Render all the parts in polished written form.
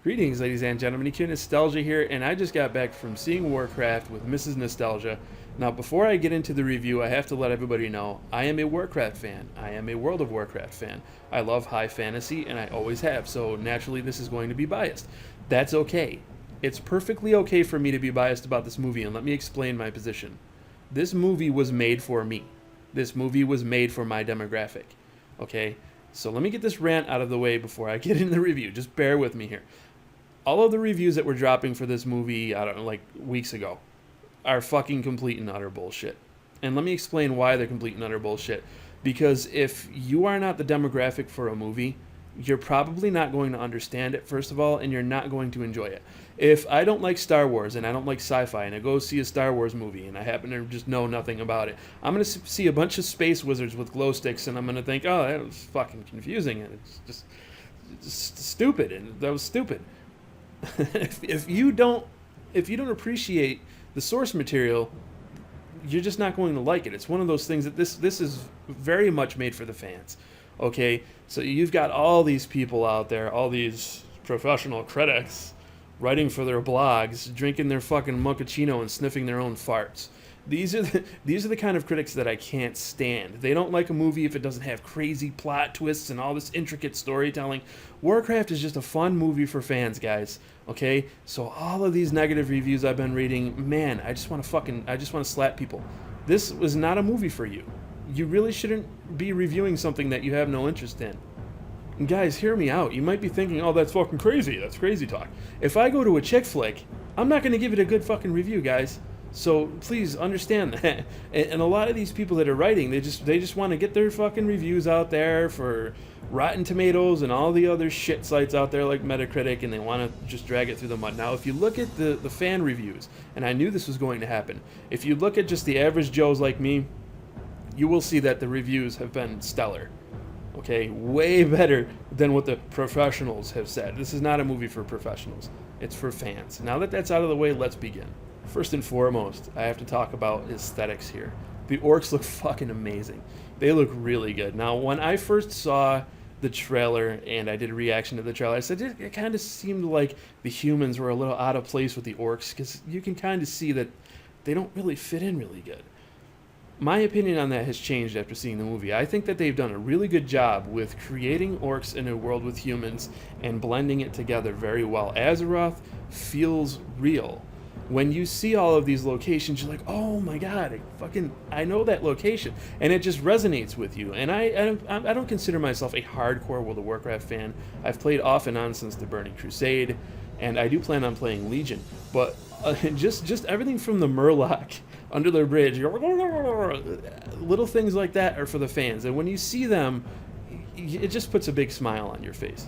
Greetings, ladies and gentlemen. EQ Nostalgia here, and I just got back from seeing Warcraft with Mrs. Nostalgia. Now, before I get into the review, I have to let everybody know I am a Warcraft fan. I am a World of Warcraft fan. I love high fantasy, and I always have, so naturally this is going to be biased. That's okay. It's perfectly okay for me to be biased about this movie, and let me explain my position. This movie was made for me. This movie was made for my demographic. Okay? So let me get this rant out of the way before I get into the review. Just bear with me here. All of the reviews that were dropping for this movie, I don't know, like weeks ago, are fucking complete and utter bullshit. And let me explain why they're complete and utter bullshit. Because if you are not the demographic for a movie, you're probably not going to understand it, first of all, and you're not going to enjoy it. If I don't like Star Wars and I don't like sci-fi and I go see a Star Wars movie and I happen to just know nothing about it, I'm going to see a bunch of space wizards with glow sticks and I'm going to think, oh, that was fucking confusing and it's just stupid, and that was stupid. if you don't appreciate the source material, you're just not going to like it. It's one of those things that this is very much made for the fans. Okay, so you've got all these people out there, all these professional critics writing for their blogs, drinking their fucking mochaccino and sniffing their own farts. These are the kind of critics that I can't stand. They don't like a movie if it doesn't have crazy plot twists and all this intricate storytelling. Warcraft is just a fun movie for fans, guys. Okay? So all of these negative reviews I've been reading, man, I just want to slap people. This was not a movie for you. You really shouldn't be reviewing something that you have no interest in. And guys, hear me out. You might be thinking, oh, that's fucking crazy. That's crazy talk. If I go to a chick flick, I'm not going to give it a good fucking review, guys. So please understand that. And a lot of these people that are writing, they just want to get their fucking reviews out there for Rotten Tomatoes and all the other shit sites out there like Metacritic, and they want to just drag it through the mud. Now, if you look at the fan reviews, and I knew this was going to happen, if you look at just the average Joes like me, you will see that the reviews have been stellar. Okay, way better than what the professionals have said. This is not a movie for professionals. It's for fans. Now that that's out of the way, let's begin. First and foremost, I have to talk about aesthetics here. The orcs look fucking amazing. They look really good. Now, when I first saw the trailer and I did a reaction to the trailer, I said it kind of seemed like the humans were a little out of place with the orcs because you can kind of see that they don't really fit in really good. My opinion on that has changed after seeing the movie. I think that they've done a really good job with creating orcs in a world with humans and blending it together very well. Azeroth feels real. When you see all of these locations, you're like, oh my god, I know that location. And it just resonates with you. And I don't consider myself a hardcore World of Warcraft fan. I've played off and on since the Burning Crusade, and I do plan on playing Legion. But just everything from the Murloc under the bridge, little things like that are for the fans. And when you see them, it just puts a big smile on your face.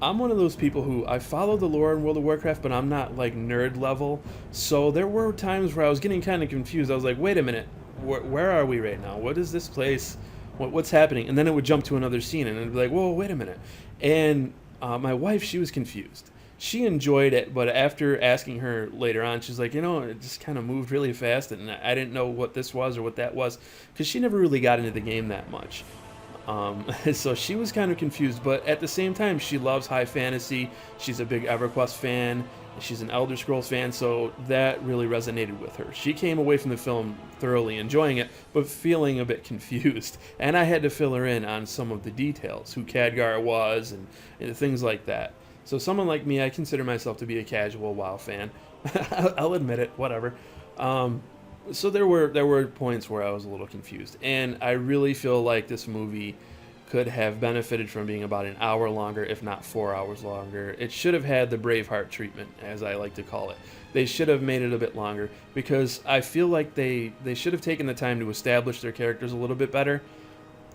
I'm one of those people who, I follow the lore in World of Warcraft, but I'm not like nerd level. So there were times where I was getting kind of confused. I was like, wait a minute, where are we right now? What is this place? What's happening? And then it would jump to another scene and it'd be like, whoa, wait a minute. And my wife, she was confused. She enjoyed it, but after asking her later on, she's like, it just kind of moved really fast, and I didn't know what this was or what that was, because she never really got into the game that much. So she was kind of confused, but at the same time, she loves high fantasy. She's a big EverQuest fan. She's an Elder Scrolls fan, so that really resonated with her. She came away from the film thoroughly enjoying it, but feeling a bit confused. And I had to fill her in on some of the details, who Khadgar was, and things like that. So someone like me, I consider myself to be a casual WoW fan. I'll admit it, whatever. So there were points where I was a little confused, and I really feel like this movie could have benefited from being about an hour longer, if not 4 hours longer. It should have had the Braveheart treatment, as I like to call it. They should have made it a bit longer, because I feel like they should have taken the time to establish their characters a little bit better,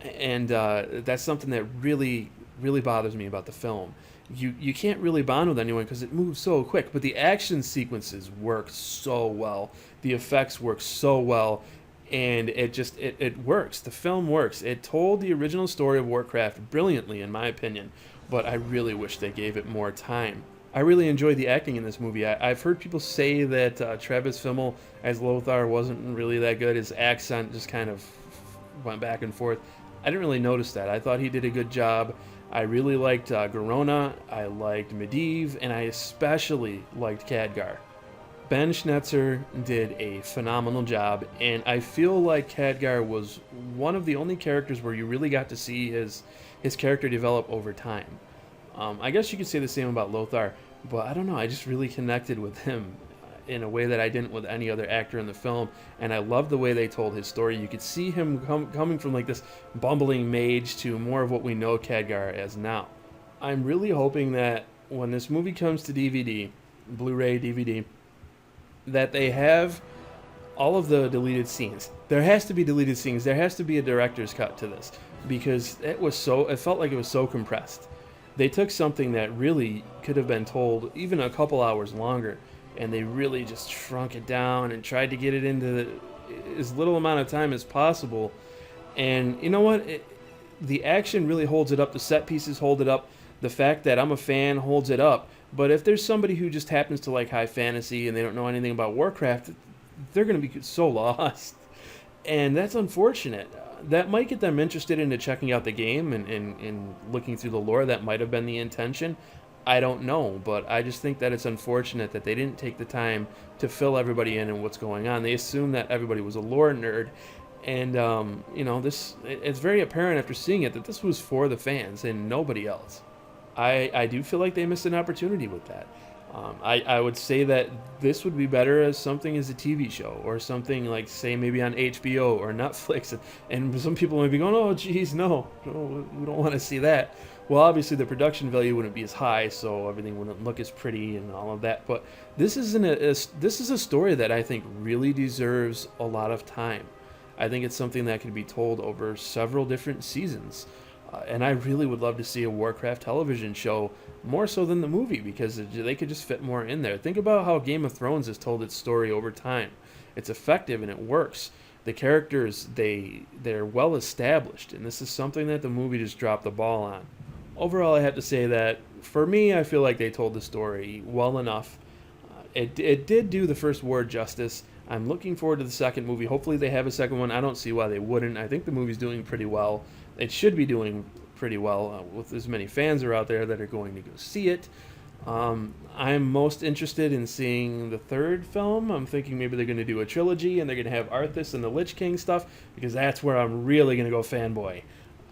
and that's something that really bothers me about the film. You can't really bond with anyone because it moves so quick, but the action sequences work so well. The effects work so well, and it works. The film works. It told the original story of Warcraft brilliantly, in my opinion, but I really wish they gave it more time. I really enjoyed the acting in this movie. I've heard people say that Travis Fimmel as Lothar wasn't really that good. His accent just kind of went back and forth. I didn't really notice that. I thought he did a good job. I really liked Garona, I liked Medivh, and I especially liked Khadgar. Ben Schnetzer did a phenomenal job, and I feel like Khadgar was one of the only characters where you really got to see his character develop over time. I guess you could say the same about Lothar, but I don't know. I just really connected with him in a way that I didn't with any other actor in the film, and I love the way they told his story. You could see him coming from like this bumbling mage to more of what we know Khadgar as now. I'm really hoping that when this movie comes to DVD, Blu-ray, DVD, that they have all of the deleted scenes. There has to be deleted scenes. There has to be a director's cut to this because it felt like it was so compressed. They took something that really could have been told even a couple hours longer, and they really just shrunk it down and tried to get it into as little amount of time as possible. And you know what? The action really holds it up. The set pieces hold it up. The fact that I'm a fan holds it up. But if there's somebody who just happens to like high fantasy and they don't know anything about Warcraft, they're going to be so lost. And that's unfortunate. That might get them interested into checking out the game and looking through the lore. That might have been the intention. I don't know, but I just think that it's unfortunate that they didn't take the time to fill everybody in and what's going on. They assumed that everybody was a lore nerd, and it's very apparent after seeing it that this was for the fans and nobody else. I do feel like they missed an opportunity with that. I would say that this would be better as something as a TV show or something like, say, maybe on HBO or Netflix. And some people might be going, oh, geez, no, we don't want to see that. Well, obviously the production value wouldn't be as high, so everything wouldn't look as pretty and all of that. But this is a story that I think really deserves a lot of time. I think it's something that could be told over several different seasons. And I really would love to see a Warcraft television show more so than the movie because they could just fit more in there. Think about how Game of Thrones has told its story over time. It's effective and it works. The characters, they're well established, and this is something that the movie just dropped the ball on. Overall, I have to say that for me, I feel like they told the story well enough. It did do the first war justice. I'm looking forward to the second movie. Hopefully they have a second one. I don't see why they wouldn't. I think the movie's doing pretty well. It should be doing pretty well with as many fans are out there that are going to go see it. I'm most interested in seeing the third film. I'm thinking maybe they're going to do a trilogy and they're going to have Arthas and the Lich King stuff because that's where I'm really going to go fanboy.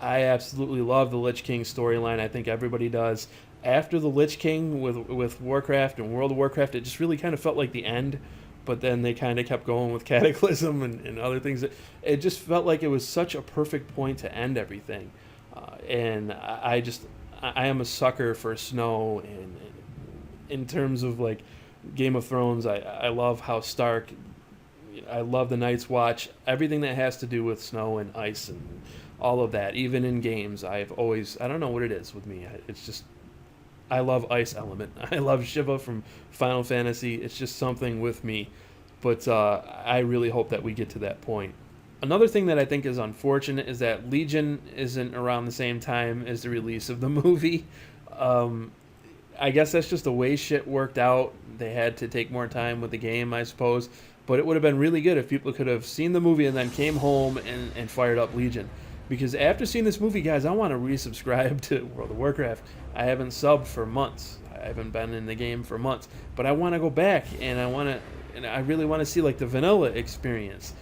I absolutely love the Lich King storyline. I think everybody does. After the Lich King with Warcraft and World of Warcraft, it just really kind of felt like the end. But then they kind of kept going with Cataclysm and other things. It just felt like it was such a perfect point to end everything. And I am a sucker for snow. And in terms of like Game of Thrones, I love House Stark. I love the Night's Watch. Everything that has to do with snow and ice and all of that. Even in games, I don't know what it is with me. It's just, I love Ice Element. I love Shiva from Final Fantasy. It's just something with me. But I really hope that we get to that point. Another thing that I think is unfortunate is that Legion isn't around the same time as the release of the movie. I guess that's just the way shit worked out. They had to take more time with the game, I suppose. But it would have been really good if people could have seen the movie and then came home and fired up Legion. Because after seeing this movie, guys, I want to resubscribe to World of Warcraft. I haven't subbed for months. I haven't been in the game for months. But I want to go back, and I really want to see like the vanilla experience.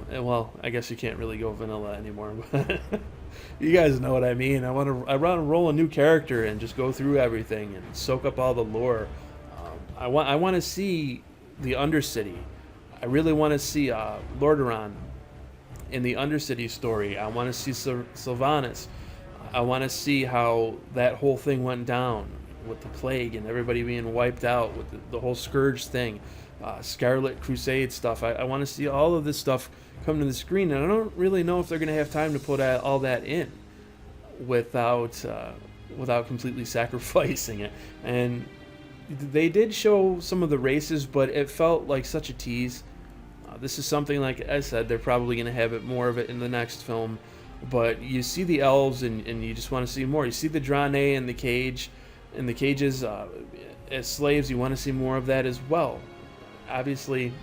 And well, I guess you can't really go vanilla anymore, but you guys know what I mean. I want to roll a new character and just go through everything and soak up all the lore. I want to see the Undercity. I really want to see Lordaeron in the Undercity story. I want to see Sylvanas. I want to see how that whole thing went down with the plague and everybody being wiped out with the whole Scourge thing, Scarlet Crusade stuff. I want to see all of this stuff come to the screen, and I don't really know if they're going to have time to put all that in without completely sacrificing it. And they did show some of the races, but it felt like such a tease. This is something, like I said, they're probably going to have it more of it in the next film. But you see the elves, and you just want to see more. You see the Draenei in the cages as slaves. You want to see more of that as well. Obviously,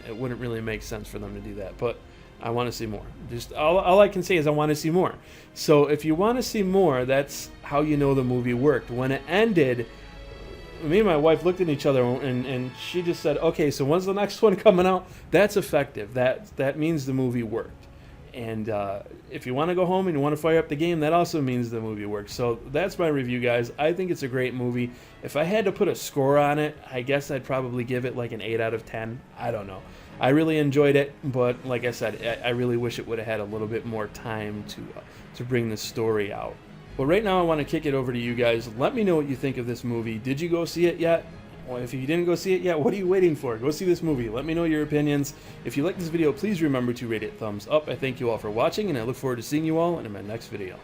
it wouldn't really make sense for them to do that. But I want to see more. Just all I can say is I want to see more. So if you want to see more, that's how you know the movie worked. When it ended, me and my wife looked at each other and she just said, okay, so when's the next one coming out? That's effective. That means the movie worked. And if you want to go home and you want to fire up the game, that also means the movie worked. So that's my review, guys. I think it's a great movie. If I had to put a score on it, I guess I'd probably give it like an 8 out of 10. I don't know. I really enjoyed it, but like I said, I really wish it would have had a little bit more time to bring the story out. But right now I want to kick it over to you guys. Let me know what you think of this movie. Did you go see it yet? Well, if you didn't go see it yet, what are you waiting for? Go see this movie. Let me know your opinions. If you like this video, please remember to rate it thumbs up. I thank you all for watching, and I look forward to seeing you all in my next video.